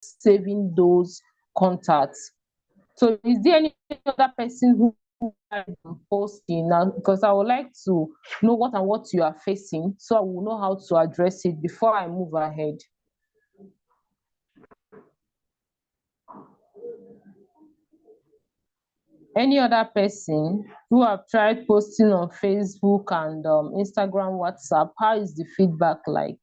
saving those contacts. So is there any other person who I'm posting now? Because I would like to know what you are facing, so I will know how to address it before I move ahead. Any other person who have tried posting on Facebook and Instagram, WhatsApp, how is the feedback like?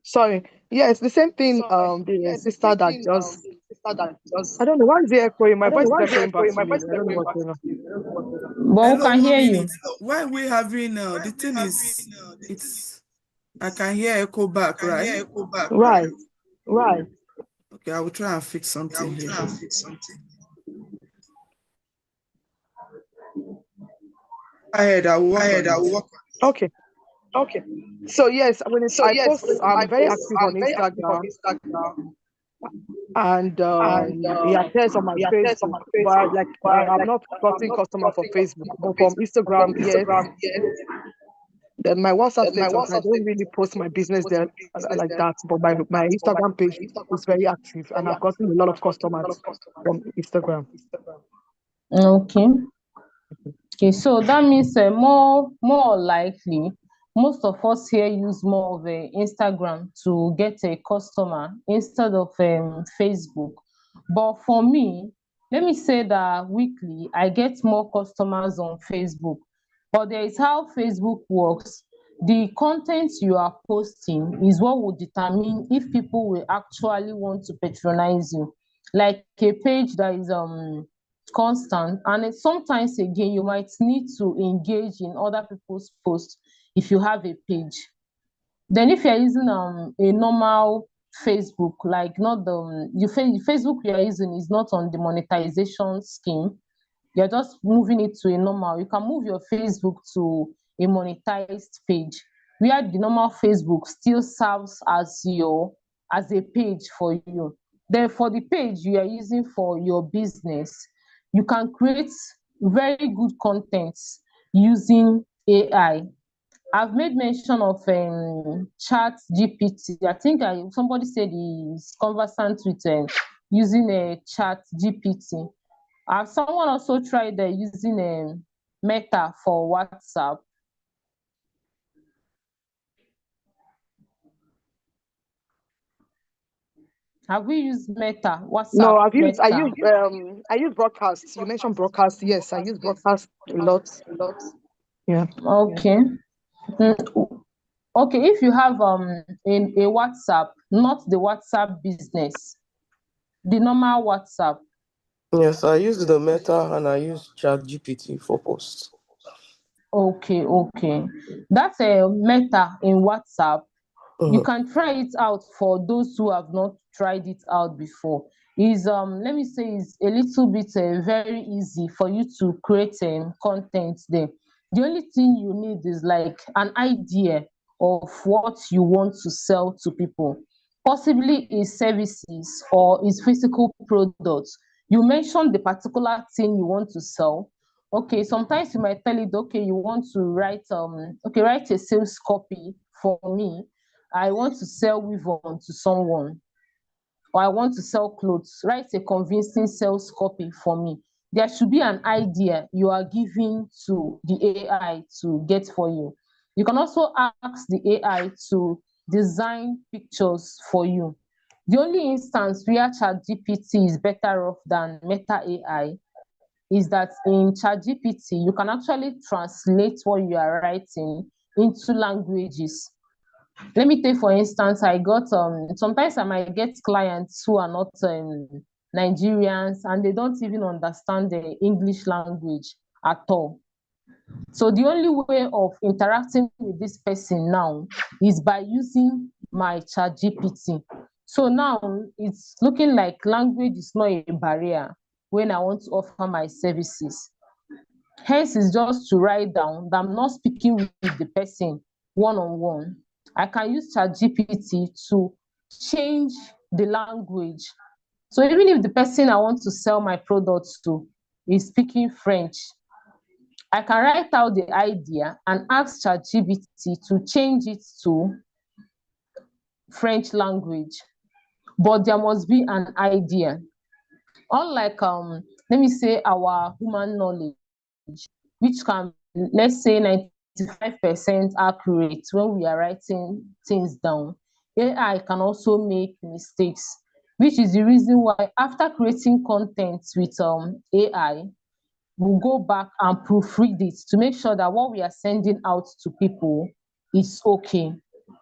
Sorry. Yes, the same thing. The sister that just I don't know why is it echoing. My voice is echoing back to me. I don't know what's going on. But who Hello, can hear you? why we having the thing is it's I can hear echo back, right? Right. Okay, I will try and fix something here. Ahead, I will work on it. Okay. So yes, I post, I'm very active on Instagram, and it appears on my Facebook. But like I've not gotten customer for Facebook, but from Instagram, yes. Then my WhatsApp status, I don't really post my business there like that. But my Instagram page is very active, and I've gotten a lot of customers from Instagram. Okay. Okay, so that means more likely, most of us here use more of Instagram to get a customer instead of Facebook. But for me, let me say that weekly, I get more customers on Facebook. But there is how Facebook works. The content you are posting is what will determine if people will actually want to patronize you. Like a page that is constant, and sometimes again you might need to engage in other people's posts if you have a page. Then if you're using a normal Facebook, like not the Facebook you are using is not on the monetization scheme, you're just moving it to a normal, you can move your Facebook to a monetized page where the normal Facebook still serves as a page for you. Then for the page you are using for your business, you can create very good content using AI. I've made mention of Chat GPT. I think somebody said he's conversant with using a Chat GPT. Someone also tried using Meta for WhatsApp. Have we used Meta, WhatsApp? No, Meta? I use broadcast. You mentioned broadcast. Yes, I use broadcast a lot. Yeah. Okay. Okay, if you have a WhatsApp, not the WhatsApp business, the normal WhatsApp. Yes, I use the Meta and I use ChatGPT for posts. Okay. That's a Meta in WhatsApp. You can try it out for those who have not tried it out before. Is let me say is a little bit very easy for you to create content there. The only thing you need is like an idea of what you want to sell to people. Possibly is services or is physical products. You mentioned the particular thing you want to sell. Okay, sometimes you might tell it, okay, you want to write write a sales copy for me. I want to sell weave on to someone, or I want to sell clothes. Write a convincing sales copy for me. There should be an idea you are giving to the AI to get for you. You can also ask the AI to design pictures for you. The only instance where ChatGPT is better off than Meta AI is that in ChatGPT, you can actually translate what you are writing into languages. Let me take for instance, I got sometimes I might get clients who are not Nigerians and they don't even understand the English language at all. So the only way of interacting with this person now is by using my ChatGPT. So now it's looking like language is not a barrier when I want to offer my services. Hence, it's just to write down that I'm not speaking with the person one-on-one. I can use ChatGPT to change the language. So even if the person I want to sell my products to is speaking French, I can write out the idea and ask ChatGPT to change it to French language, but there must be an idea. Unlike let me say our human knowledge, which can, let's say, 95% accurate when we are writing things down, AI can also make mistakes, which is the reason why after creating content with AI, we'll go back and proofread it to make sure that what we are sending out to people is okay.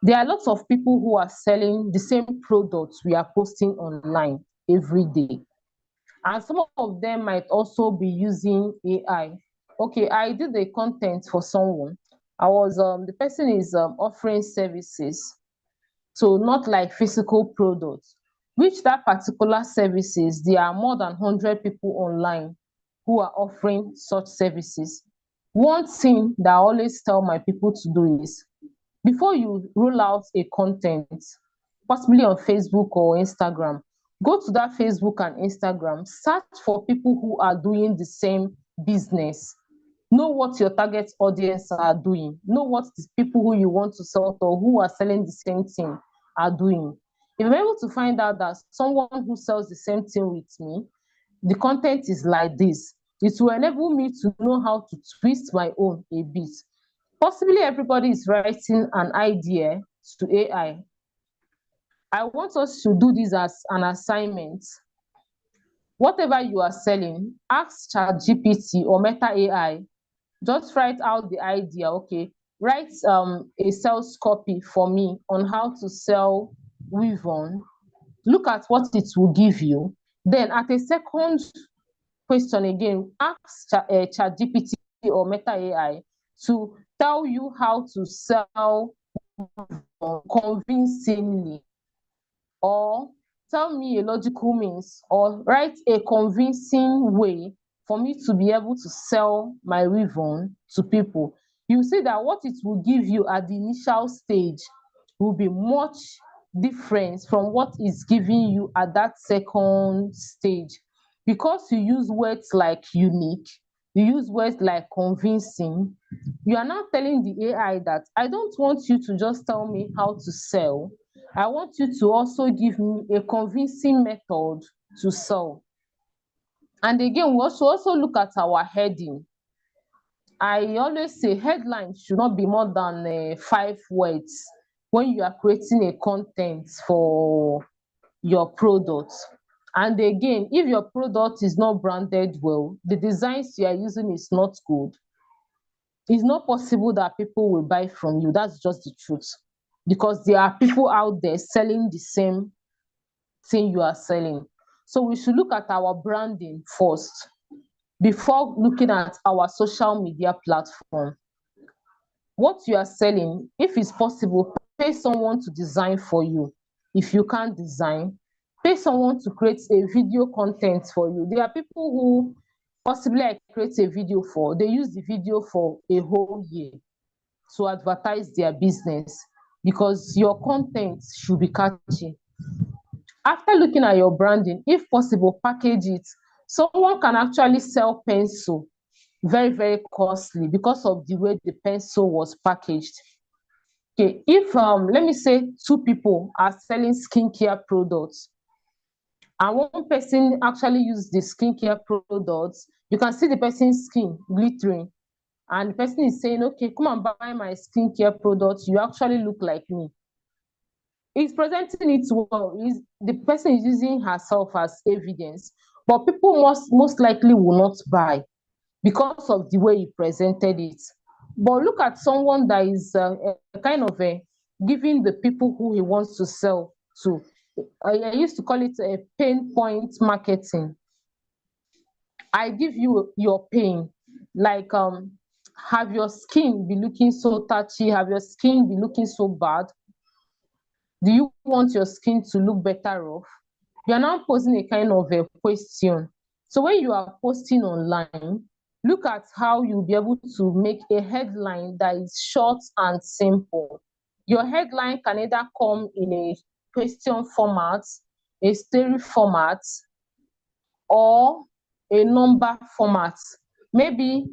There are lots of people who are selling the same products we are posting online every day. And some of them might also be using AI. Okay, I did the content for someone. I was the person is offering services, so not like physical products. Which that particular services, there are more than 100 people online who are offering such services. One thing that I always tell my people to do is, before you roll out a content, possibly on Facebook or Instagram, go to that Facebook and Instagram, search for people who are doing the same business. Know what your target audience are doing. Know what the people who you want to sell to or who are selling the same thing are doing. If I'm able to find out that someone who sells the same thing with me, the content is like this, it will enable me to know how to twist my own a bit. Possibly everybody is writing an idea to AI. I want us to do this as an assignment. Whatever you are selling, ask ChatGPT or Meta AI, just write out the idea. Okay, write a sales copy for me on how to sell weave on. Look at what it will give you. Then at a second question again, ask ChatGPT or Meta AI to tell you how to sell convincingly, or tell me a logical means, or write a convincing way for me to be able to sell my weave on to people. You see that what it will give you at the initial stage will be much different from what is giving you at that second stage, because you use words like unique, you use words like convincing. You are now telling the AI that I don't want you to just tell me how to sell, I want you to also give me a convincing method to sell. And again, we also look at our heading. I always say headline should not be more than 5 words when you are creating a content for your product. And again, if your product is not branded well, the designs you are using is not good, it's not possible that people will buy from you. That's just the truth. Because there are people out there selling the same thing you are selling. So we should look at our branding first before looking at our social media platform. What you are selling, if it's possible, pay someone to design for you. If you can't design, pay someone to create a video content for you. There are people who possibly I create a video for, they use the video for a whole year to advertise their business, because your content should be catchy. After looking at your branding, if possible, package it. Someone can actually sell pencil very, very costly because of the way the pencil was packaged. Okay, if let me say 2 people are selling skincare products, and one person actually use the skincare products, you can see the person's skin glittering, and the person is saying, okay, come and buy my skincare products, you actually look like me. He's presenting it well. The person is using herself as evidence, but people most likely will not buy because of the way he presented it. But look at someone that is kind of giving the people who he wants to sell to. I used to call it a pain point marketing. I give you your pain, like have your skin be looking so touchy, have your skin be looking so bad. Do you want your skin to look better off? You are now posing a kind of a question. So when you are posting online, look at how you'll be able to make a headline that is short and simple. Your headline can either come in a question format, a story format, or a number format. Maybe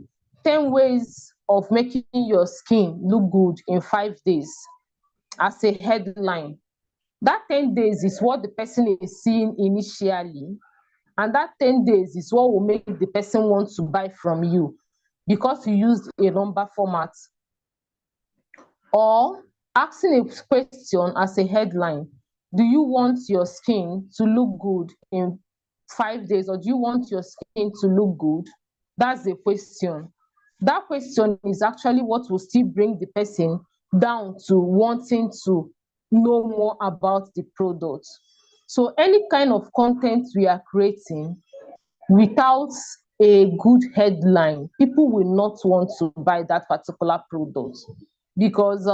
10 ways of making your skin look good in 5 days as a headline. That 10 days is what the person is seeing initially, and that 10 days is what will make the person want to buy from you because you used a number format. Or asking a question as a headline. Do you want your skin to look good in 5 days, or do you want your skin to look good? That's the question. That question is actually what will still bring the person down to wanting to know more about the product. So any kind of content we are creating without a good headline, people will not want to buy that particular product, because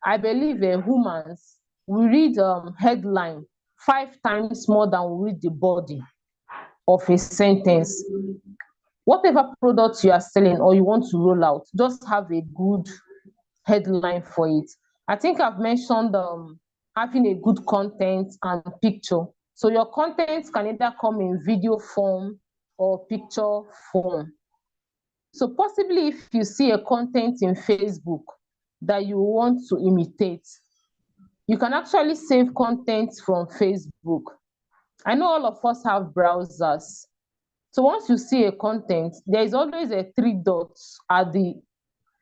I believe humans, we read headline 5 times more than we read the body of a sentence. Whatever product you are selling or you want to roll out, just have a good headline for it. I think I've mentioned having a good content and picture. So your content can either come in video form or picture form. So possibly if you see a content in Facebook that you want to imitate, you can actually save content from Facebook. I know all of us have browsers. So once you see a content, there is always a 3 dots at the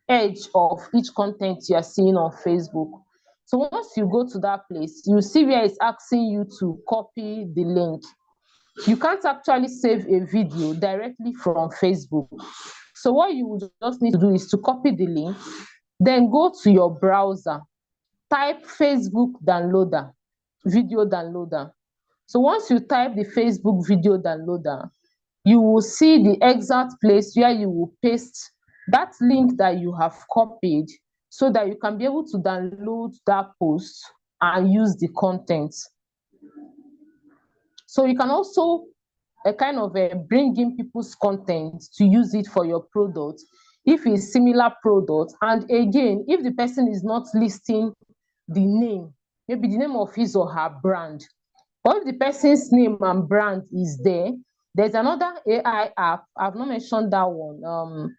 edge of each content you are seeing on Facebook. So once you go to that place, you see where it's asking you to copy the link. You can't actually save a video directly from Facebook. So what you would just need to do is to copy the link, then go to your browser, type Facebook downloader, video downloader. So once you type the Facebook video downloader, you will see the exact place where you will paste that link that you have copied, so that you can be able to download that post and use the content. So you can also kind of bring in people's content to use it for your product if it's similar product. And again, if the person is not listing the name, maybe the name of his or her brand, or if the person's name and brand is there, there's another AI app. I've not mentioned that one.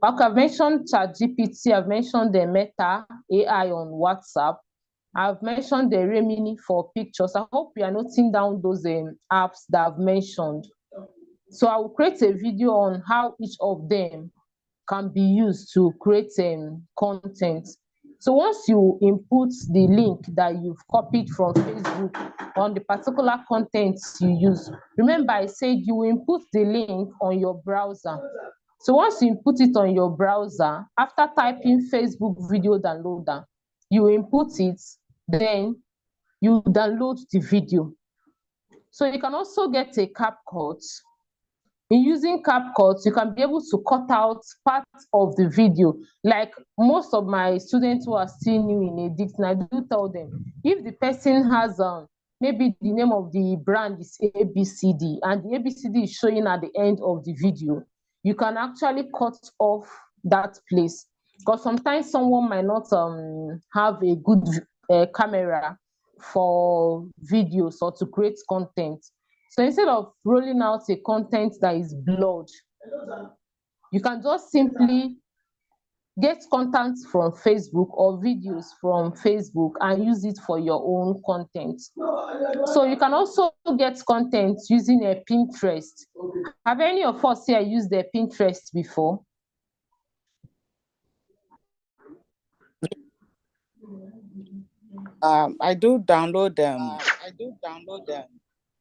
Okay, I've mentioned ChatGPT, I've mentioned the Meta AI on WhatsApp, I've mentioned the Remini for pictures. I hope you are noting down those apps that I've mentioned. So I will create a video on how each of them can be used to create content. So once you input the link that you've copied from Facebook on the particular content you use, remember I said you input the link on your browser. So once you input it on your browser, after typing Facebook video downloader, you input it, then you download the video. So you can also get a CapCut. In using CapCut, you can be able to cut out parts of the video. Like most of my students who are still new in editing, I do tell them, if the person has maybe the name of the brand is ABCD, and the ABCD is showing at the end of the video, you can actually cut off that place. Because sometimes someone might not have a good camera for videos or to create content. So instead of rolling out a content that is blurred, you can just simply get content from Facebook or videos from Facebook and use it for your own content. So you can also get content using a Pinterest. Have any of us here used the Pinterest before? I do download them.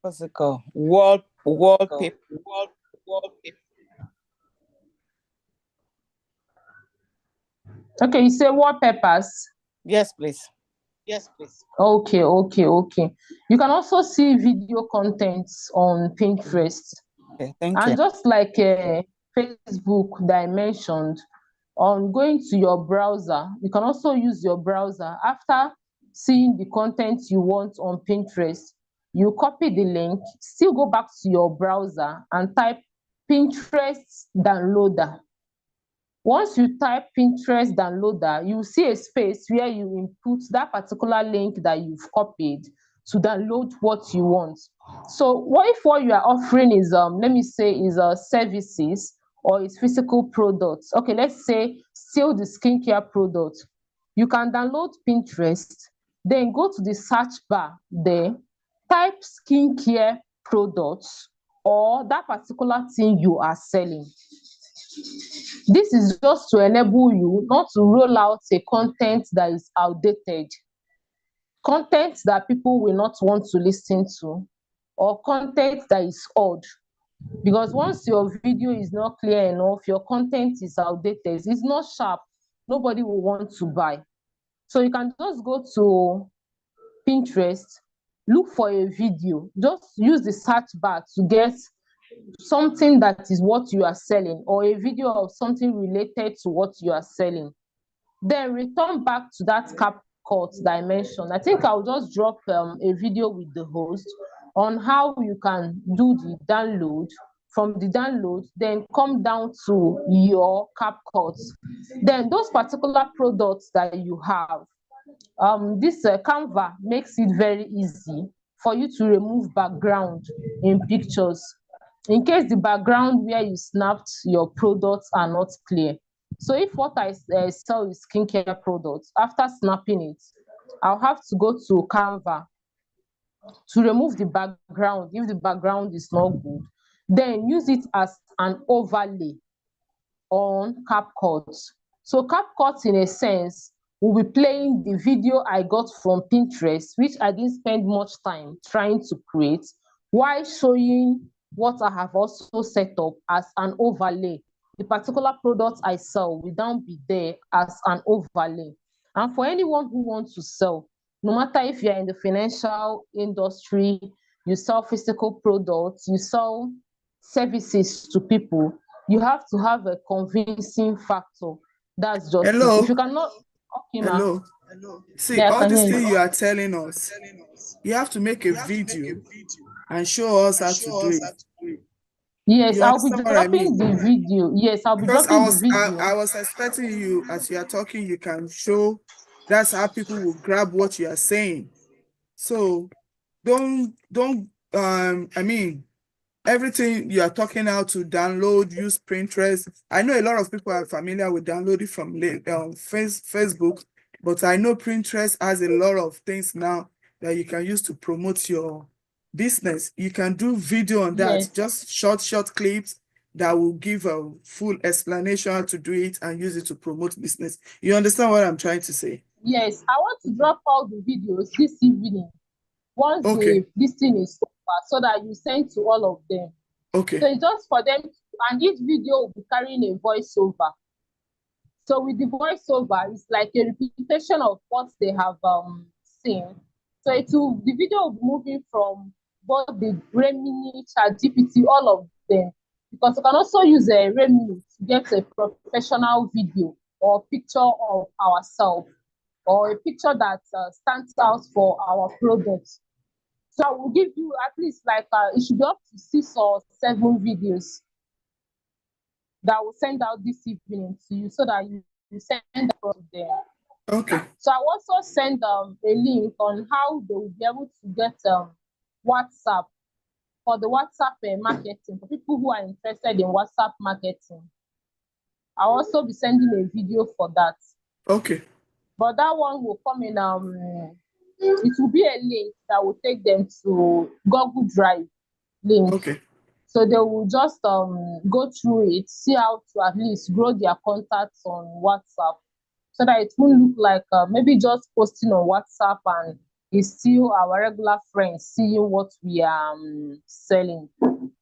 What's it called? Wallpaper. Okay, you say wallpapers? Yes, please. Okay. You can also see video contents on Pinterest. Okay, thank And you. just like Facebook that I mentioned, on going to your browser, you can also use your browser. After seeing the content you want on Pinterest, you copy the link, still go back to your browser and type Pinterest downloader. Once you type Pinterest downloader, you see a space where you input that particular link that you've copied to download what you want. So what if what you are offering is let me say is services or is physical products? Okay, let's say still the skincare product. You can download Pinterest, Then go to the search bar there, type skincare products or that particular thing you are selling. This is just to enable you not to roll out a content that is outdated, content that people will not want to listen to, or content that is old. Because once your video is not clear enough, your content is outdated, it's not sharp, nobody will want to buy. So you can just go to Pinterest, look for a video, just use the search bar to get something that is what you are selling, or a video of something related to what you are selling. Then return back to that CapCut that I mentioned. I think I'll just drop a video with the host on how you can do the download. From the download, then come down to your CapCut. Then those particular products that you have, this Canva makes it very easy for you to remove background in pictures in case the background where you snapped your products are not clear. So if what I sell is skincare products, after snapping it, I'll have to go to Canva to remove the background if the background is not good. Then use it as an overlay on CapCut. So CapCut, in a sense, will be playing the video I got from Pinterest, which I didn't spend much time trying to create, while showing what I have also set up as an overlay. The particular product I sell will now be there as an overlay. And for anyone who wants to sell, no matter if you're in the financial industry, you sell physical products, you sell services to people, you have to have a convincing factor. That's just Hello. it. If you cannot, okay, Hello. See, Yeah, I all can these hear you. things you are telling us, you have to make a video and show us how to do it. Yes, You I'll be understand what I dropping mean? the video. Yes, I'll be Because dropping the video. I was expecting you, as you are talking, you can show. That's how people will grab what you are saying. So don't I mean, everything you are talking how to download, use Pinterest. I know a lot of people are familiar with downloading from Facebook, but I know Pinterest has a lot of things now that you can use to promote your business. You can do video on that, Yes. just short clips that will give a full explanation how to do it and use it to promote business. You understand what I'm trying to say? Yes, I want to drop all the videos this evening once this thing is over, so that you send to all of them. Okay. So it's just for them, and each video will be carrying a voiceover. So with the voiceover, it's like a repetition of what they have seen. So the video will be moving from both the Remini, ChatGPT, all of them. Because you can also use a Remini to get a professional video or picture of ourselves, or a picture that stands out for our products. So I will give you at least like it should be up to 6 or 7 videos that I will send out this evening to you, so that you send across them. Okay. So I also send a link on how they will be able to get WhatsApp for the WhatsApp marketing, for people who are interested in WhatsApp marketing. I'll also be sending a video for that. Okay. But that one will come in, it will be a link that will take them to Google Drive link. Okay. So they will just go through it, see how to at least grow their contacts on WhatsApp, so that it won't look like maybe just posting on WhatsApp and it's still our regular friends seeing what we are selling.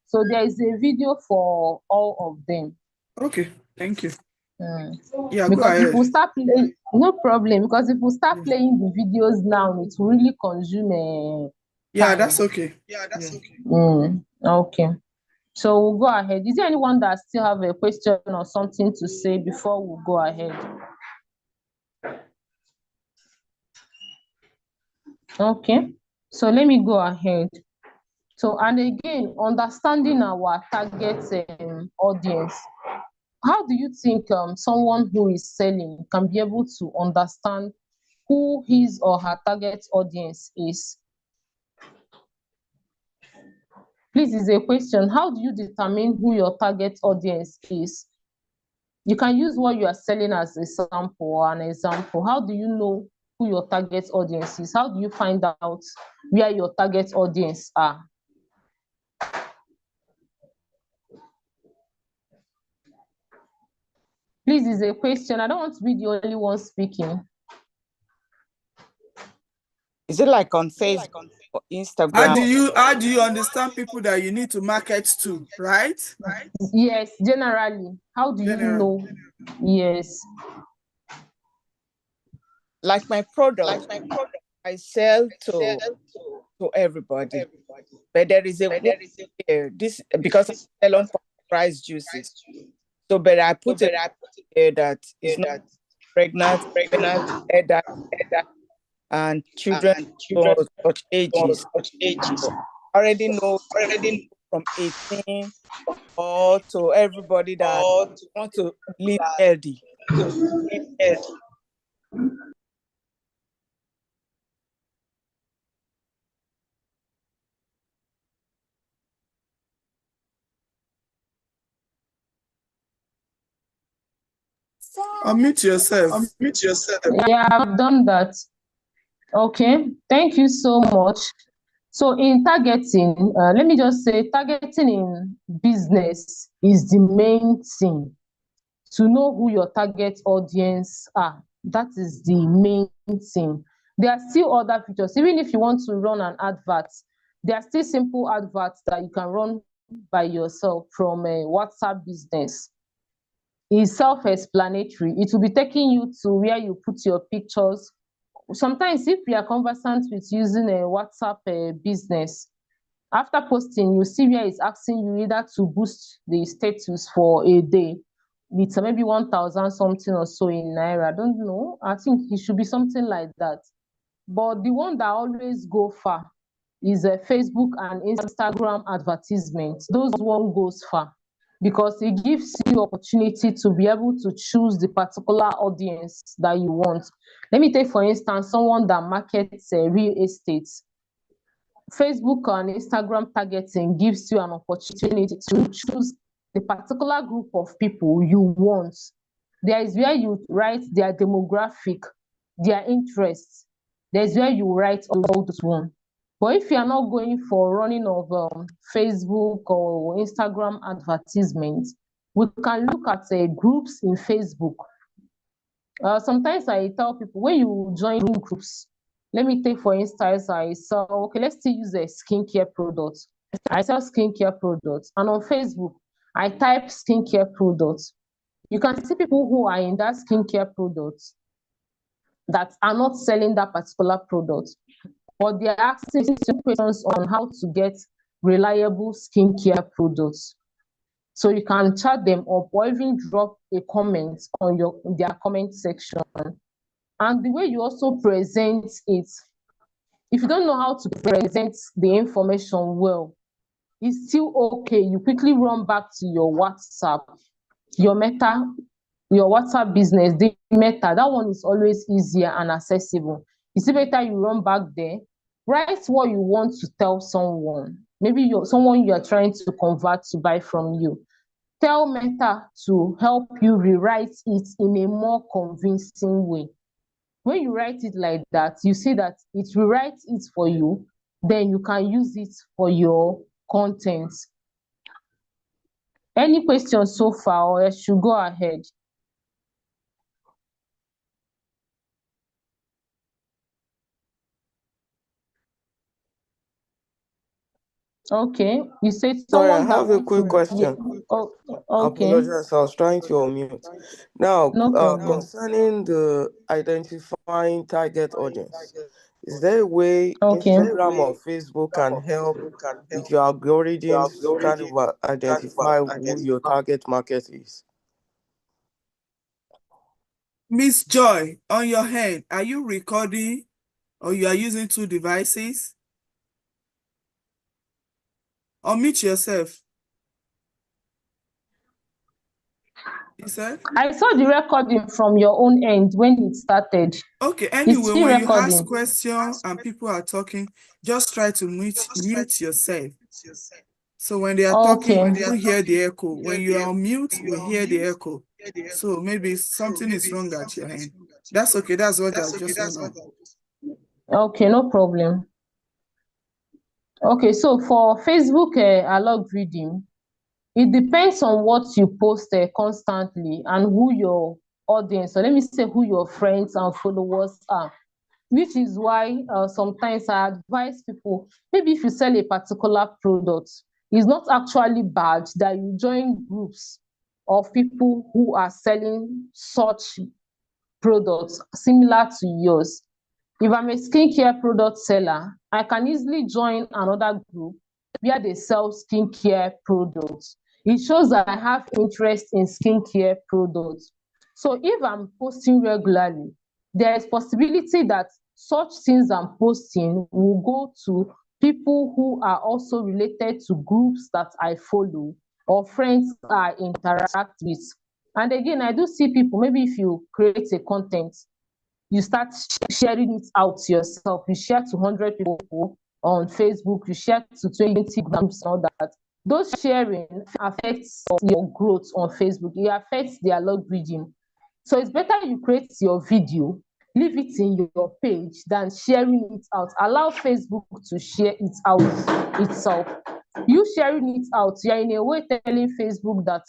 So there is a video for all of them. Okay, thank you. Yeah, because if we start playing, no problem. Because if we start playing the videos now, it will really consume. Yeah, that's okay. Yeah, that's okay. Okay. So we'll go ahead. Is there anyone that still have a question or something to say before we go ahead? Okay. So let me go ahead. So, and again, understanding our target audience. How do you think someone who is selling can be able to understand who his or her target audience is? Please, is a question. How do you determine who your target audience is? You can use what you are selling as a sample or an example. How do you know who your target audience is? How do you find out where your target audience are? Please, is a question. I don't want to be the only one speaking. Is it like on Facebook or Instagram? How do you understand people that you need to market to, right? Yes, generally. How do you know? Yes. Like my product, I sell to everybody. But there is a here, this because I sell on price juices. So, but I put it here that it's not pregnant, and children of such ages. So already know from 18 or to everybody that want to live healthy. Unmute yourself. Yeah, I've done that. Okay, thank you so much. So in targeting, let me just say targeting in business is the main thing. To know who your target audience are, that is the main thing. There are still other features. Even if you want to run an advert, there are still simple adverts that you can run by yourself from a WhatsApp business. It's self-explanatory. It will be taking you to where you put your pictures. Sometimes if we are conversant with using a WhatsApp business, after posting, you see where it's asking you either to boost the status for a day with maybe 1,000 something or so in Naira. I don't know. I think it should be something like that. But the one that always go far is a Facebook and Instagram advertisements. Those one goes far because it gives you opportunity to be able to choose the particular audience that you want. Let me take, for instance, someone that markets real estate. Facebook and Instagram targeting gives you an opportunity to choose the particular group of people you want. There is where you write their demographic, their interests. There's where you write all this one. But if you are not going for running of Facebook or Instagram advertisements, we can look at groups in Facebook. Sometimes I tell people, when you join groups, let me take for instance, I sell, okay, let's still use a skincare product. I sell skincare products, and on Facebook, I type skincare products. You can see people who are in that skincare products that are not selling that particular product, but they are asking questions on how to get reliable skincare products. So you can chat them up or even drop a comment on their comment section. And the way you also present it, if you don't know how to present the information well, it's still okay. You quickly run back to your WhatsApp, your WhatsApp business, the Meta. That one is always easier and accessible. It's better you run back there, write what you want to tell someone. Maybe someone you are trying to convert to buy from you. Tell Meta to help you rewrite it in a more convincing way. When you write it like that, you see that it rewrites it for you, then you can use it for your content. Any questions so far, or I should go ahead? Okay, you said Sorry, I someone have a quick question. Oh, I okay. apologize, I was trying to unmute. Now, No problem. concerning the identifying target audience, is there a way Okay. Instagram or Facebook can help with your algorithms to kind of identify who your target market is? Miss Joy, on your hand, are you recording or you are using two devices? Unmute yourself. You said? I saw the recording from your own end when it started. Okay, anyway, when you ask recording. questions and people are talking, just try to mute yourself. So when they are talking, we don't hear the echo. When you are on mute, we hear the echo. So maybe something is wrong at your end. That's okay. That's what I just want to know. Okay, no problem. Okay, so for Facebook algorithm, it depends on what you post constantly and who your audience, or let me say who your friends and followers are. Which is why sometimes I advise people, maybe if you sell a particular product, it's not actually bad that you join groups of people who are selling such products similar to yours. If I'm a skincare product seller, I can easily join another group where they sell skincare products. It shows that I have interest in skincare products. So if I'm posting regularly, there is possibility that such things I'm posting will go to people who are also related to groups that I follow or friends I interact with. And again, I do see people, maybe if you create a content, you start sharing it out yourself. You share to 100 people on Facebook, you share to 20 groups and all that. Those sharing affects your growth on Facebook. It affects their algorithm. So it's better you create your video, leave it in your page than sharing it out. Allow Facebook to share it out itself. You sharing it out, you're in a way telling Facebook that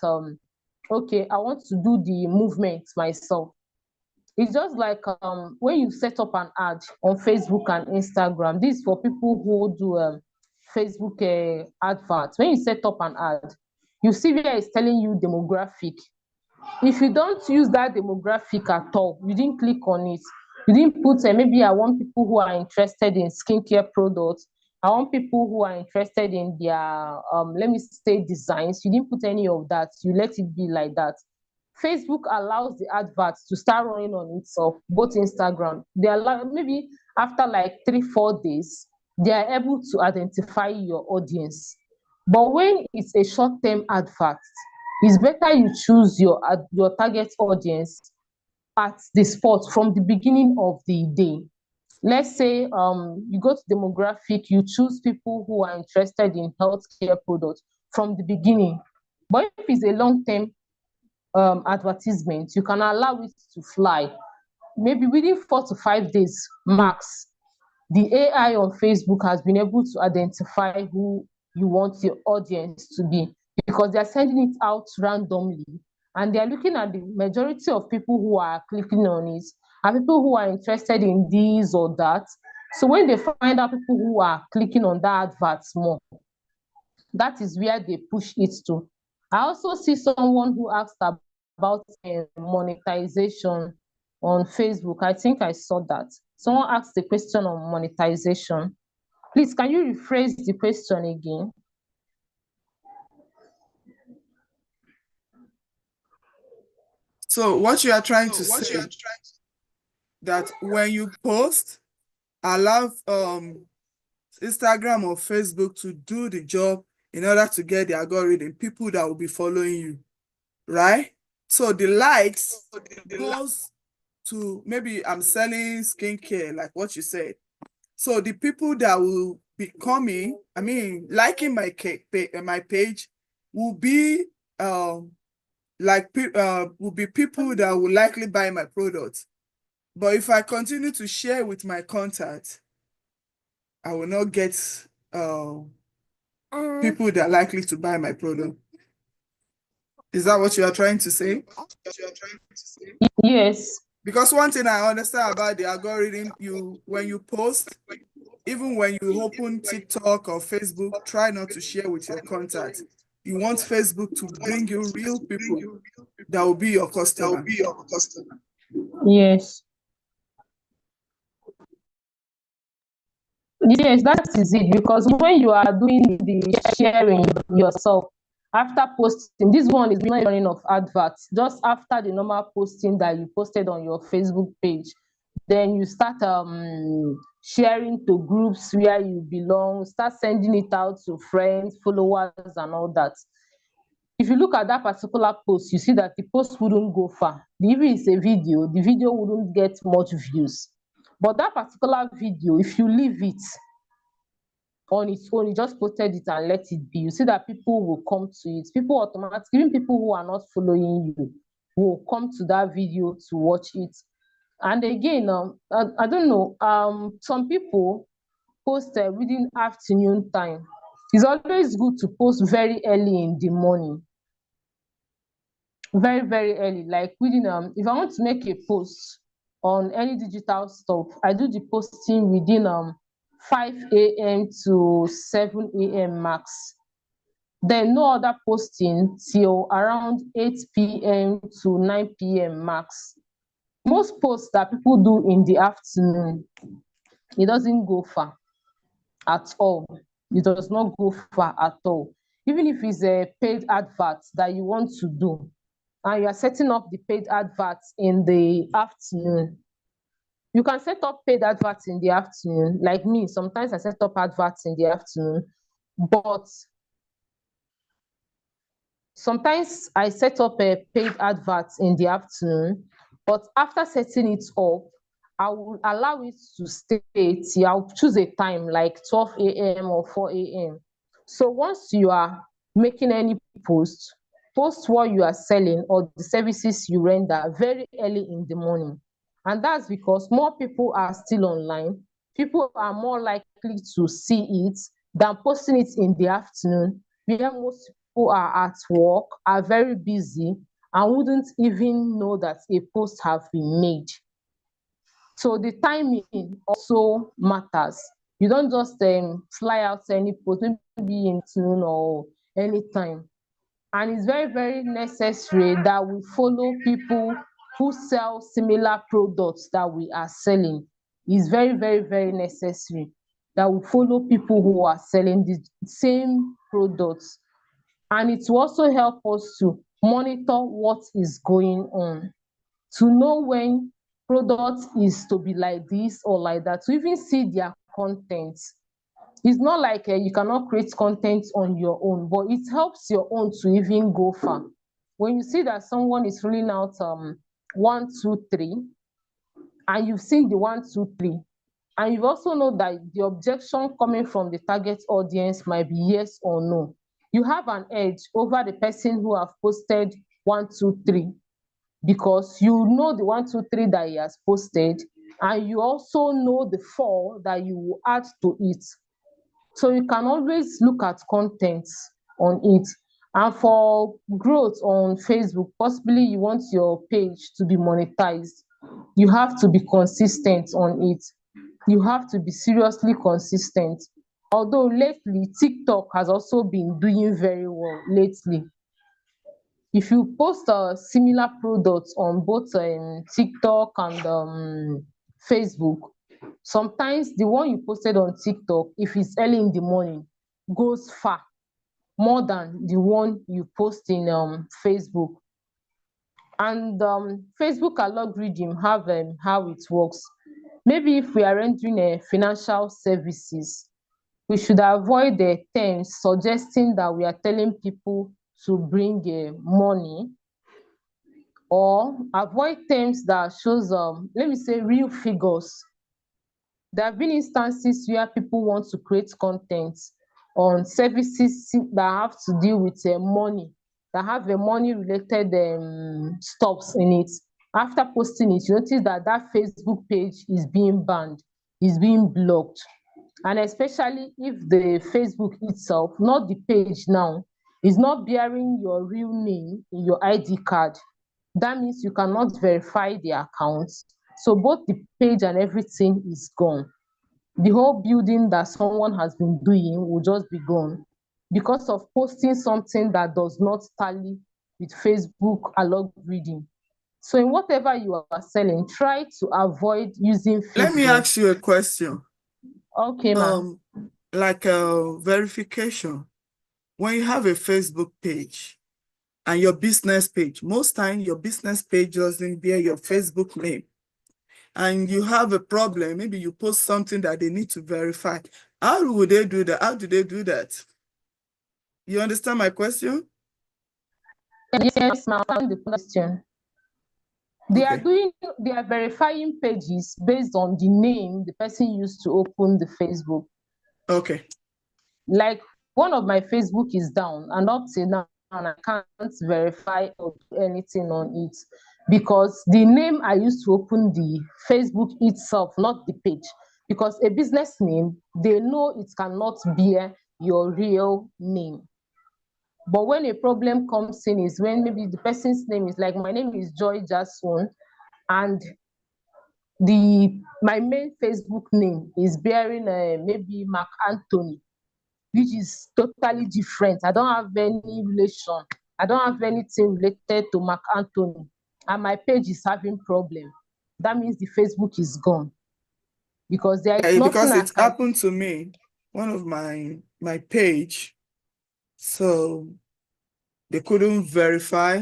okay, I want to do the movement myself. It's just like when you set up an ad on Facebook and Instagram. This is for people who do Facebook adverts. When you set up an ad, you see where it's telling you demographic. If you don't use that demographic at all, you didn't click on it, you didn't put maybe I want people who are interested in skincare products, I want people who are interested in their let me say designs, you didn't put any of that, you let it be like that. Facebook allows the adverts to start running on itself, both Instagram. They allow maybe after like 3-4 days, they are able to identify your audience. But when it's a short-term advert, it's better you choose your target audience at the spot from the beginning of the day. Let's say you go to demographic, you choose people who are interested in healthcare products from the beginning. But if it's a long-term advertisement, you can allow it to fly. Maybe within 4 to 5 days max, the AI on Facebook has been able to identify who you want your audience to be, because they're sending it out randomly and they're looking at the majority of people who are clicking on it are people who are interested in this or that. So when they find out people who are clicking on that adverts more, that is where they push it to. I also see someone who asked about monetization on Facebook. I think I saw that. Someone asked the question on monetization. Please, can you rephrase the question again? So what you are trying to say that when you post, allow Instagram or Facebook to do the job in order to get the algorithm, people that will be following you, right? So the likes goes to, maybe I'm selling skincare, like what you said. So the people that will be coming, I mean, liking my page will be will be people that will likely buy my product. But if I continue to share with my contact, I will not get people that are likely to buy my product. Is that what you are trying to say? Yes. Because one thing I understand about the algorithm, when you post, even when you open TikTok or Facebook, try not to share with your contacts. You want Facebook to bring you real people that will be your customer. Yes. Yes, that is it. Because when you are doing the sharing yourself, after posting, this one is not running of adverts. Just after the normal posting that you posted on your Facebook page, then you start sharing to groups where you belong, start sending it out to friends, followers, and all that. If you look at that particular post, you see that the post wouldn't go far. If it's a video, the video wouldn't get much views. But that particular video, if you leave it on its own, you just posted it and let it be, you see that people will come to it. People automatically, even people who are not following you, will come to that video to watch it. And again, I don't know, some people post within afternoon time. It's always good to post very early in the morning, very early, like within if I want to make a post on any digital stuff, I do the posting within 5 a.m. to 7 a.m. max. Then no other posting till around 8 p.m. to 9 p.m. max. Most posts that people do in the afternoon, it doesn't go far at all. It does not go far at all. Even if it's a paid advert that you want to do, and you are setting up the paid adverts in the afternoon, you can set up paid adverts in the afternoon. Like me, sometimes I set up adverts in the afternoon, but sometimes I set up a paid adverts in the afternoon, but after setting it up, I will allow it to stay till I'll choose a time like 12 a.m. or 4 a.m. So once you are making any post, post what you are selling or the services you render very early in the morning. And that's because more people are still online. People are more likely to see it than posting it in the afternoon, where most people are at work, are very busy, and wouldn't even know that a post have been made. So the timing also matters. You don't just fly out any post, maybe in tune or anytime. And it's very necessary that we follow people who sell similar products that we are selling. It's very necessary that we follow people who are selling the same products. And it will also help us to monitor what is going on, to know when product is to be like this or like that, to even see their content. It's not like you cannot create content on your own, but it helps your own to even go far. When you see that someone is rolling out 1, 2, 3, and you've seen the 1, 2, 3, and you also know that the objection coming from the target audience might be yes or no, you have an edge over the person who have posted 1, 2, 3, because you know the 1, 2, 3 that he has posted, and you also know the 4 that you will add to it. So you can always look at content on it. And for growth on Facebook, possibly you want your page to be monetized, you have to be consistent on it. You have to be seriously consistent. Although lately, TikTok has also been doing very well lately. If you post similar products on both TikTok and Facebook, sometimes the one you posted on TikTok, if it's early in the morning, goes far more than the one you post in Facebook. And Facebook algorithm have how it works. Maybe if we are rendering financial services, we should avoid the terms suggesting that we are telling people to bring money, or avoid terms that shows let me say real figures. There have been instances where people want to create content on services that have to deal with money, that have a money related stuffs in it. After posting it, you notice that that Facebook page is being banned, is being blocked. And especially if the Facebook itself, not the page now, is not bearing your real name in your ID card, that means you cannot verify the account. So both the page and everything is gone. The whole building that someone has been doing will just be gone because of posting something that does not tally with Facebook algorithm. So in whatever you are selling, try to avoid using figures. Let me ask you a question. Okay, ma'am. Like a verification. When you have a Facebook page and your business page, most time your business page doesn't bear your Facebook name, and you have a problem, maybe you post something that they need to verify. How would they do that? How do they do that? You understand my question? Yes, ma'am, the question. They are verifying pages based on the name the person used to open the Facebook. Okay. Like one of my Facebook is down, and up till now and I can't verify or do anything on it because the name I used to open the Facebook itself, not the page. Because a business name, they know it cannot bear your real name. But when a problem comes in is when maybe the person's name is like, my name is Joy Jason, and my main Facebook name is bearing maybe Mark Anthony, which is totally different. I don't have any relation. I don't have anything related to Mark Anthony, and my page is having problem. That means the Facebook is gone because there is nothing because I it can. happened to me, one of my page, so they couldn't verify,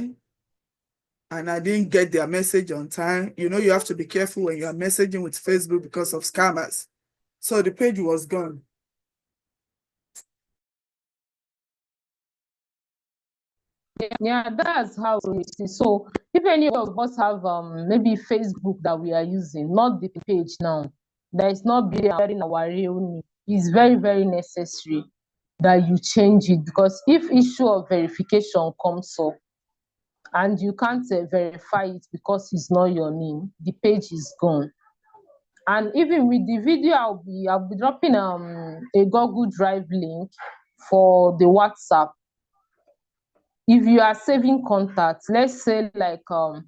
and I didn't get their message on time. You know, you have to be careful when you are messaging with Facebook because of scammers. So the page was gone. Yeah, that's how it is. So if any of us have maybe Facebook that we are using, not the page now, that is not bearing our real name, it's very, very necessary that you change it, because if issue of verification comes up and you can't verify it because it's not your name, the page is gone. And even with the video, I'll be dropping a Google Drive link for the WhatsApp. If you are saving contacts, let's say like the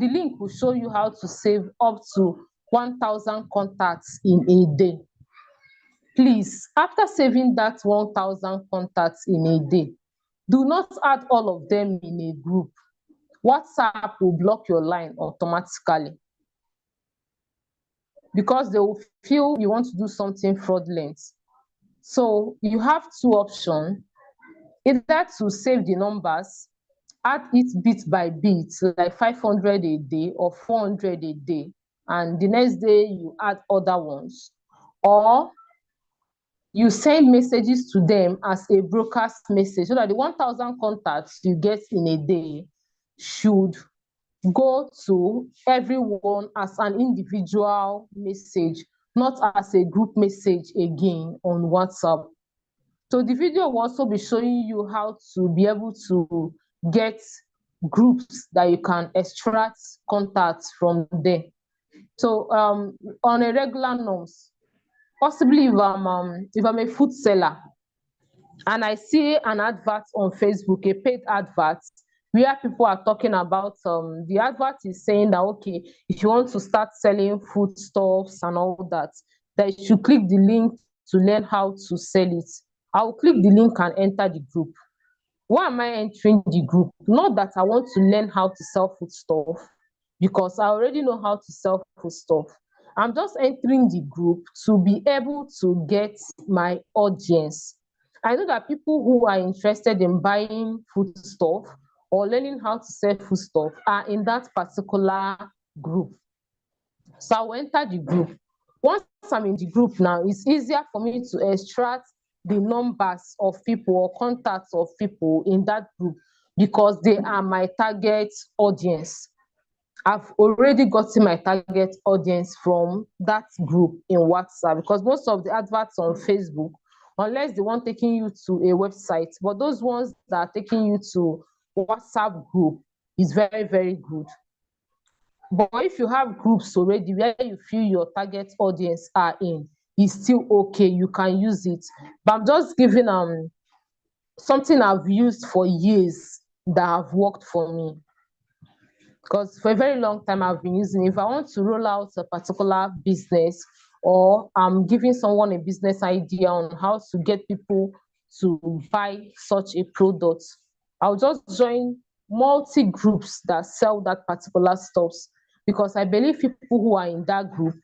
link will show you how to save up to 1,000 contacts in a day. Please, after saving that 1,000 contacts in a day, do not add all of them in a group. WhatsApp will block your line automatically because they will feel you want to do something fraudulent. So you have two options: either to save the numbers, add it bit by bit, like 500 a day or 400 a day, and the next day you add other ones, or you send messages to them as a broadcast message, so that the 1,000 contacts you get in a day should go to everyone as an individual message, not as a group message again on WhatsApp. So the video will also be showing you how to be able to get groups that you can extract contacts from there. So on a regular norms, possibly if I'm a food seller and I see an advert on Facebook, a paid advert, where people are talking about the advert is saying that, okay, if you want to start selling foodstuffs and all that you should click the link to learn how to sell it. I'll click the link and enter the group. Why am I entering the group? Not that I want to learn how to sell foodstuff, because I already know how to sell foodstuff. I'm just entering the group to be able to get my audience. I know that people who are interested in buying foodstuff or learning how to sell foodstuff are in that particular group. So I'll enter the group. Once I'm in the group now, it's easier for me to extract the numbers of people or contacts of people in that group, because they are my target audience. I've already gotten my target audience from that group in WhatsApp, because most of the adverts on Facebook, unless the one taking you to a website, but those ones that are taking you to WhatsApp group is very, very good. But if you have groups already where you feel your target audience are in, it's still okay, you can use it. But I'm just giving something I've used for years that have worked for me. Because for a very long time I've been using it. If I want to roll out a particular business, or I'm giving someone a business idea on how to get people to buy such a product, I'll just join multi groups that sell that particular stuff, because I believe people who are in that group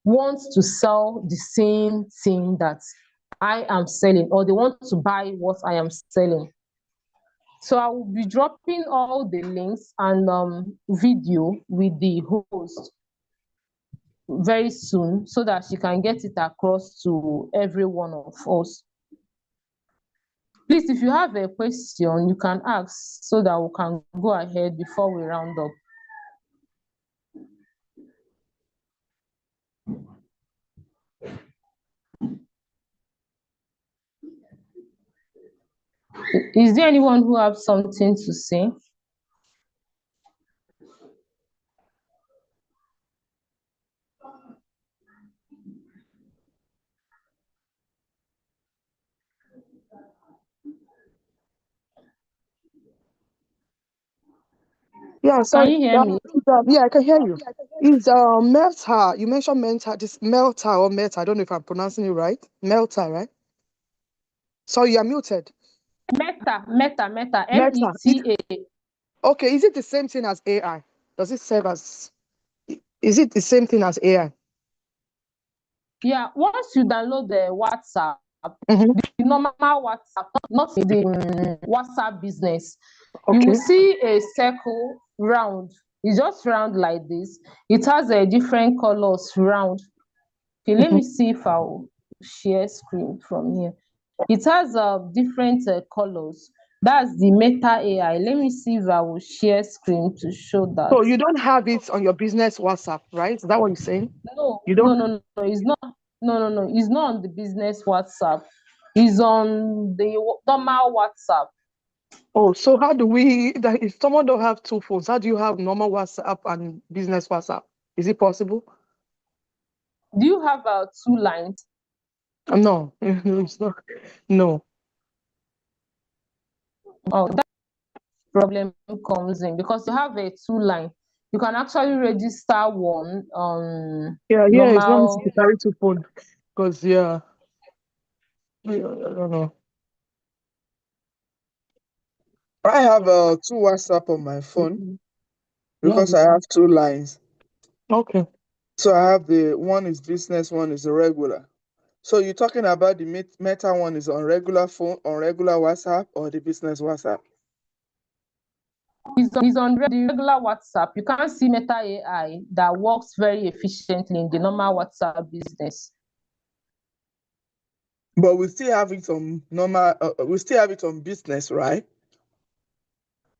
want to sell the same thing that I am selling, or they want to buy what I am selling. So I will be dropping all the links and video with the host very soon, so that she can get it across to every one of us. Please, if you have a question, you can ask so that we can go ahead before we round up. Is there anyone who have something to say? Yeah, Can sorry. you hear me? Yeah, I can hear you. Is Melta, you mentioned Melta, this Melta or Meta, I don't know if I'm pronouncing it right. Melta, right? Sorry, you're muted. Meta, Meta. META. Okay, is it the same thing as AI? Does it serve as, is it the same thing as AI? Yeah, once you download the WhatsApp, Mm-hmm. the normal WhatsApp, not the WhatsApp business, you Okay. will see a circle round. It's just round like this. It has a different colors round. Okay, let me see if I'll share screen from here. It has different colors. That's the Meta AI. Let me see if I will share screen to show that. So you don't have it on your business WhatsApp, right? Is that what you're saying? No, You don't? no. It's not. No. It's not on the business WhatsApp. It's on the normal WhatsApp. Oh, so how do we, that if someone don't have two phones, how do you have normal WhatsApp and business WhatsApp? Is it possible? Do you have two lines? No, it's not. No. Oh, that problem comes in because you have a two line. You can actually register one on Yeah, it's not easy normal. to carry two phones because, yeah, I don't know. I have two WhatsApp on my phone Yeah. because I have two lines. Okay. So I have the one is business, one is the regular. So you're talking about the Meta one is on regular phone, on regular WhatsApp, or the business WhatsApp? It's on the regular WhatsApp. You can't see Meta AI that works very efficiently in the normal WhatsApp business. But we still have it on normal. We still have it on business, right?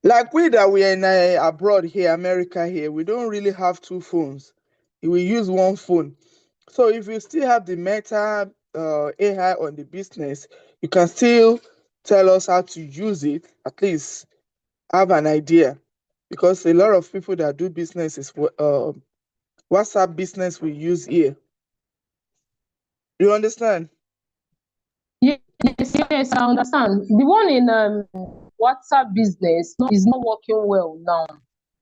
Like we that we're in abroad here, America here, we don't really have two phones. We use one phone. So if you still have the Meta AI on the business, you can still tell us how to use it. At least have an idea, because a lot of people that do business is WhatsApp business we use here. You understand? Yes, I understand. The one in WhatsApp business is not working well now.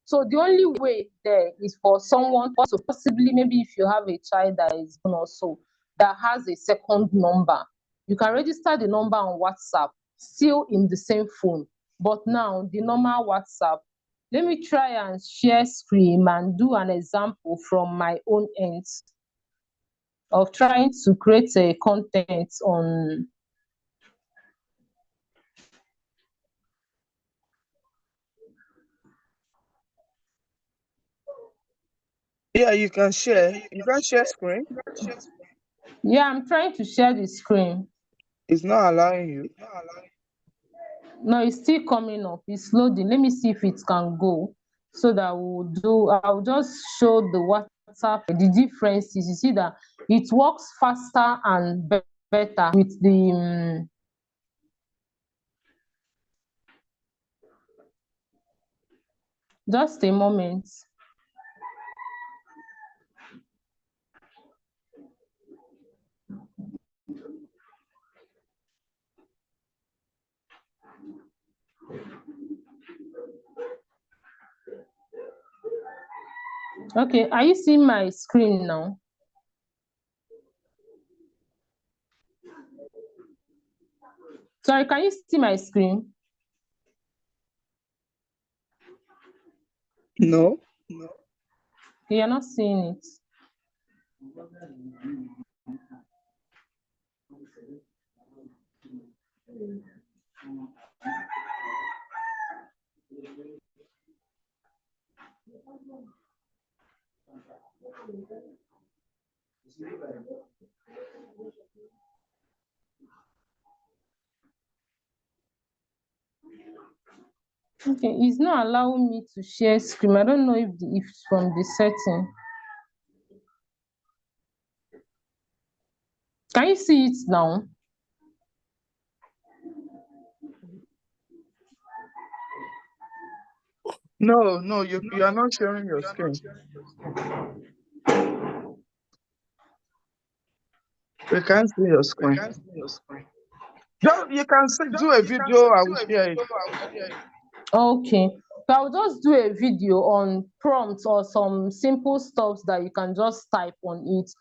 So the only way there is for someone to possibly, maybe if you have a child that is born also that has a second number, you can register the number on WhatsApp still in the same phone. But now the normal WhatsApp, let me try and share screen and do an example from my own end of trying to create a content on. Yeah, you can share. You can share screen. Yeah, I'm trying to share the screen. It's not allowing you. No, it's still coming up. It's loading. Let me see if it can go so that I'll just show the WhatsApp, the differences. You see that it works faster and better with the. Just a moment. Okay, are you seeing my screen now? Sorry, can you see my screen? No. You're not seeing it. Okay, it's not allowing me to share screen. I don't know if it's from the setting. Can you see it now? No, no, you are not sharing your screen. We can't see your screen. You can do a video. I will share it. Okay. So I'll just do a video on prompts or some simple stuff that you can just type on it.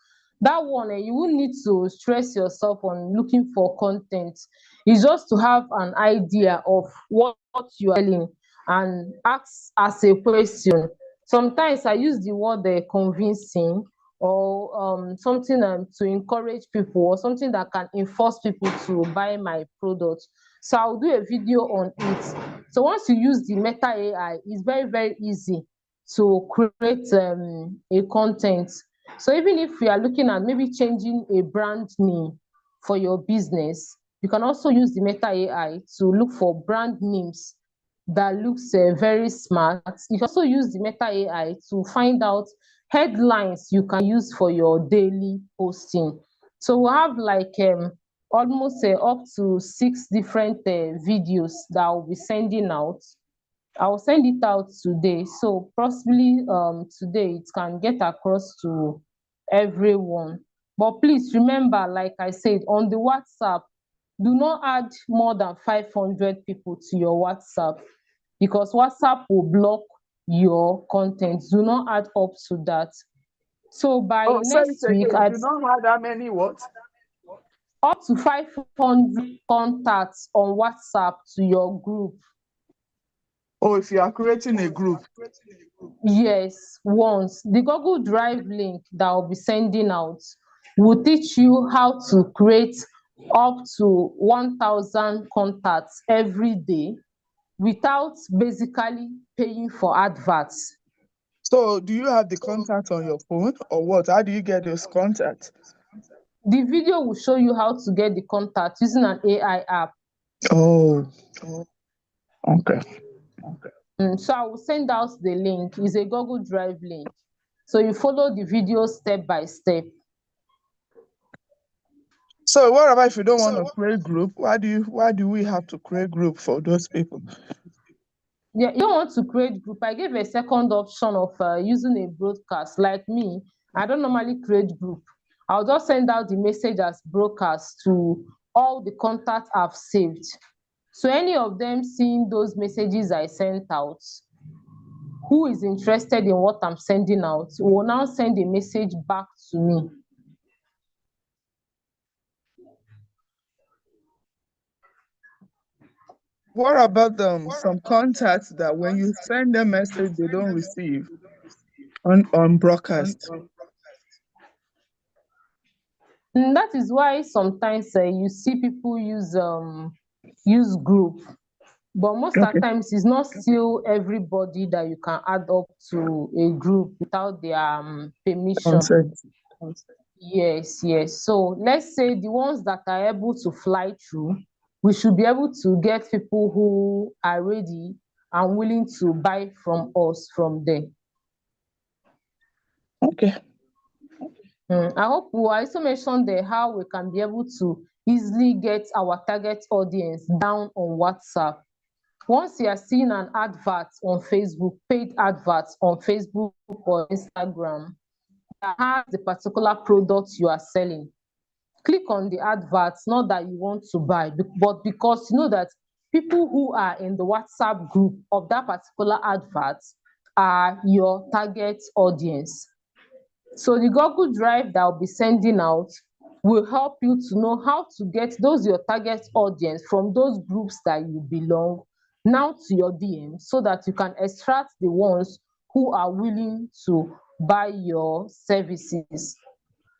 That one, you won't need to stress yourself on looking for content. It's just to have an idea of what you are selling and ask as a question. Sometimes I use the word convincing or something to encourage people or something that can enforce people to buy my product. So I'll do a video on it. So once you use the Meta AI, it's very easy to create a content. So even if you are looking at maybe changing a brand name for your business, you can also use the Meta AI to look for brand names that looks very smart. You can also use the Meta AI to find out headlines you can use for your daily posting. So we have like almost up to 6 different videos that I'll be sending out. I'll send it out today. So possibly today it can get across to everyone. But please remember, like I said, on the WhatsApp, do not add more than 500 people to your WhatsApp because WhatsApp will block your content. Do not add up to that. So by next week, you don't have that many what? Up to 500 contacts on WhatsApp to your group. Oh, if you are creating a group. Yes, once. The Google Drive link that I'll be sending out will teach you how to create up to 1,000 contacts every day without basically paying for adverts. So do you have the contact on your phone or what? How do you get those contacts? The video will show you how to get the contact using an AI app. Oh, okay. So I will send out the link. It's a Google Drive link. So you follow the video step by step. So what about if you don't want to create group? Why do we have to create group for those people? Yeah, you don't want to create group. I gave a second option of using a broadcast. Like me, I don't normally create group. I'll just send out the message as broadcast to all the contacts I've saved. So any of them seeing those messages I sent out, who is interested in what I'm sending out will now send a message back to me. What about some contacts that when you send a message they don't receive on broadcast? That is why sometimes you see people use group, but most of the times it's not still everybody that you can add up to a group without their permission. Yes. So let's say the ones that are able to fly through, we should be able to get people who are ready and willing to buy from us from there. Okay. I hope we also mentioned how we can be able to easily get our target audience down on WhatsApp. Once you are seeing an advert on Facebook, paid adverts on Facebook or Instagram that has the particular product you are selling, click on the adverts, not that you want to buy, but because you know that people who are in the WhatsApp group of that particular advert are your target audience. So the Google Drive that I'll be sending out will help you to know how to get those your target audience from those groups that you belong now to your DM so that you can extract the ones who are willing to buy your services.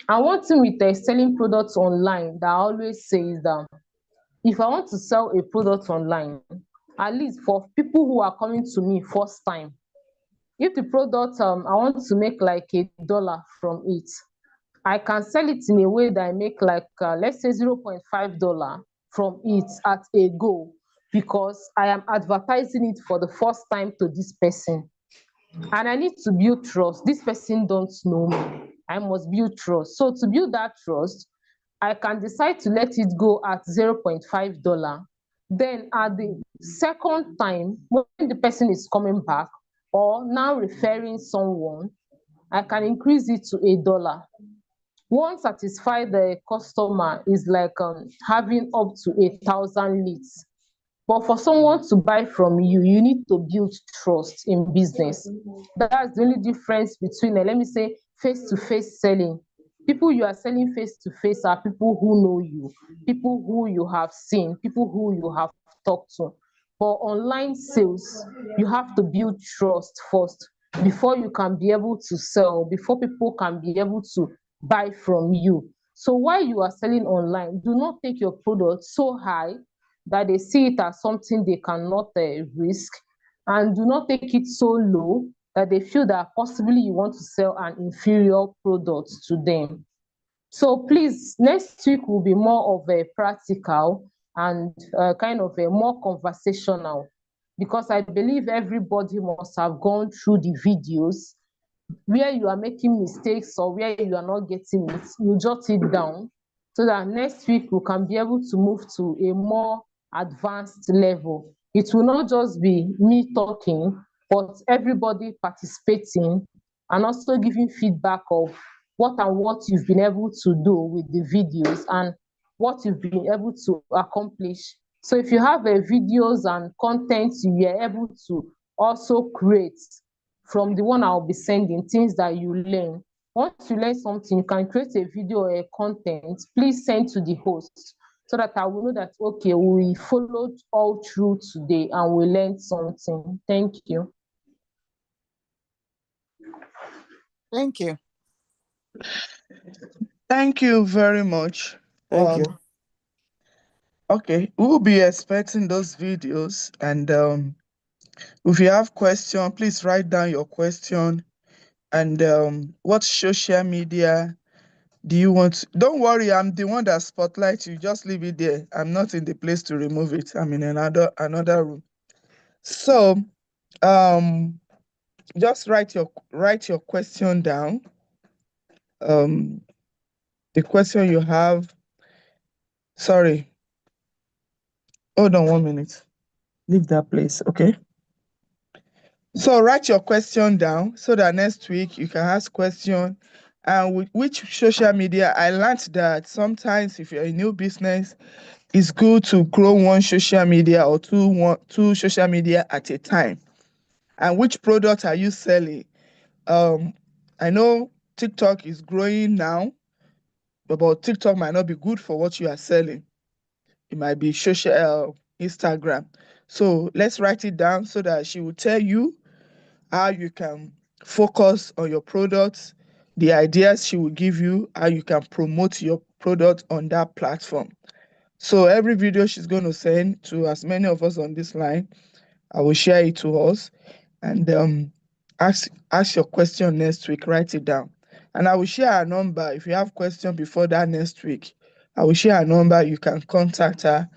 And one thing with selling products online that I always say is that if I want to sell a product online, at least for people who are coming to me first time, if the product I want to make like $1 from it, I can sell it in a way that I make like let's say $0.5 from it at a go because I am advertising it for the first time to this person. And I need to build trust. This person don't know me. I must build trust. So to build that trust, I can decide to let it go at $0.5. Then at the second time, when the person is coming back, or now referring someone, I can increase it to $1. One satisfied customer is like having up to 1,000 leads. But for someone to buy from you, you need to build trust in business. That's the only difference between, let me say, face-to-face selling. People you are selling face-to-face are people who know you, people who you have seen, people who you have talked to. For online sales, you have to build trust first before you can be able to sell, before people can be able to buy from you. So while you are selling online, do not take your product so high that they see it as something they cannot risk, and do not take it so low that they feel that possibly you want to sell an inferior product to them. So please, next week will be more of a practical and kind of a more conversational, because I believe everybody must have gone through the videos. Where you are making mistakes or where you are not getting it, you jot it down so that next week we can be able to move to a more advanced level. It will not just be me talking, but everybody participating and also giving feedback of what you've been able to do with the videos and what you've been able to accomplish. So if you have videos and content you are able to also create from the one I'll be sending, things that you learn. Once you learn something, you can create a video or a content, please send to the host so that I will know that, okay, we followed all through today and we learned something. Thank you. Thank you. Thank you very much. Thank you. Okay, we'll be expecting those videos, and if you have question, please write down your question. And what social media do you want? Don't worry, I'm the one that spotlights you. Just leave it there. I'm not in the place to remove it. I'm in another room. So, just write your question down. The question you have. Sorry. Hold on 1 minute. Leave that place, okay? So write your question down so that next week you can ask question. And with which social media, I learned that sometimes if you're a new business, it's good to grow one social media or two social media at a time. And which product are you selling? I know TikTok is growing now, but TikTok might not be good for what you are selling. It might be social Instagram. So let's write it down so that she will tell you how you can focus on your products, the ideas she will give you, how you can promote your product on that platform. So every video she's going to send to as many of us on this line, I will share it to us, and ask your question next week. Write it down, and I will share a number. If you have question before that next week, I will share a number. You can contact her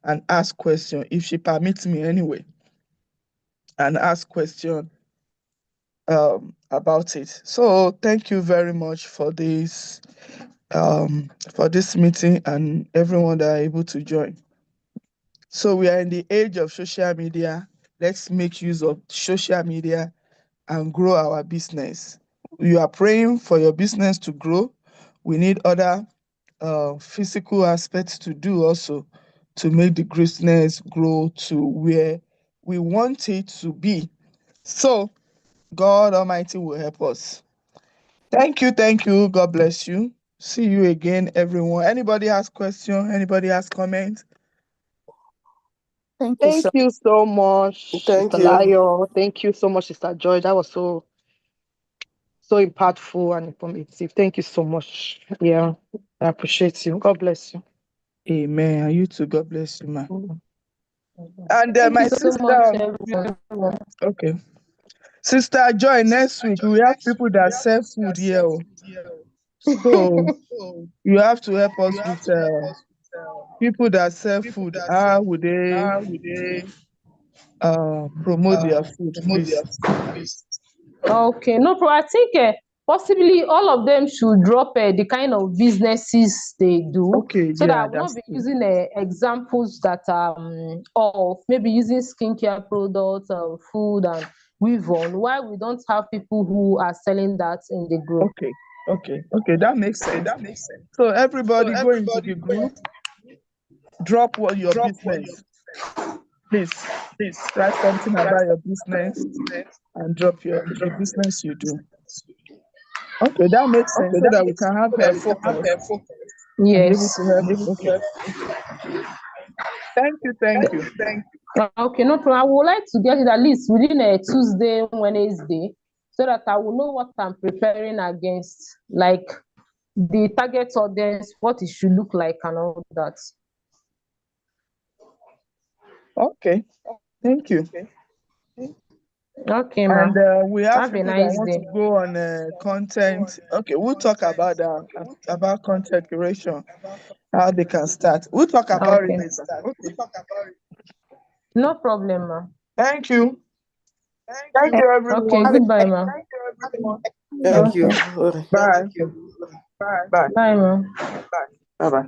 and ask question if she permits me anyway, and ask question about it. So thank you very much for this meeting and everyone that are able to join. So we are in the age of social media. Let's make use of social media and grow our business. You are praying for your business to grow. We need other physical aspects to do also to make the business grow to where we want it to be. So God Almighty will help us. Thank you. God bless you. See you again, everyone. Anybody has question? Anybody has comment? Thank you Thank so you so much, Thank Mr. you. Layo. Thank you so much, Sister Joy. That was so impactful and informative. Thank you so much. Yeah, I appreciate you. God bless you. Amen. And you too. God bless you, man. And Thank my you so sister. much, everyone. Okay. Sister Joy, next week we have people that sell food here. So you have to help us with people that sell food. How would they promote their food, please? Okay, no problem. I think possibly all of them should drop the kind of businesses they do, Okay, so that I yeah, will not that's be true. using examples that of maybe using skincare products, food, and weave on, why we don't have people who are selling that in the group. Okay, that makes sense. So everybody go into the group, drop what your business. Please write something about your business and drop the business you do. Okay, that makes sense so that we can have her focus and be able Yes. to help. Okay. Thank you. Okay, no problem. I would like to get it at least within a Tuesday, Wednesday, so that I will know what I'm preparing against, like the target audience, what it should look like, and all that. Okay, thank you. Okay, ma'am. And we have Have a people that nice want day. to go on content. Okay, we'll talk about that, about content creation, how they can start. We'll talk about it Okay. later. Okay. No problem, ma'am. Thank you. Thank you, Okay, everyone. goodbye, ma'am. Thank you. Okay. Bye. Bye. Bye, ma'am. Bye-bye.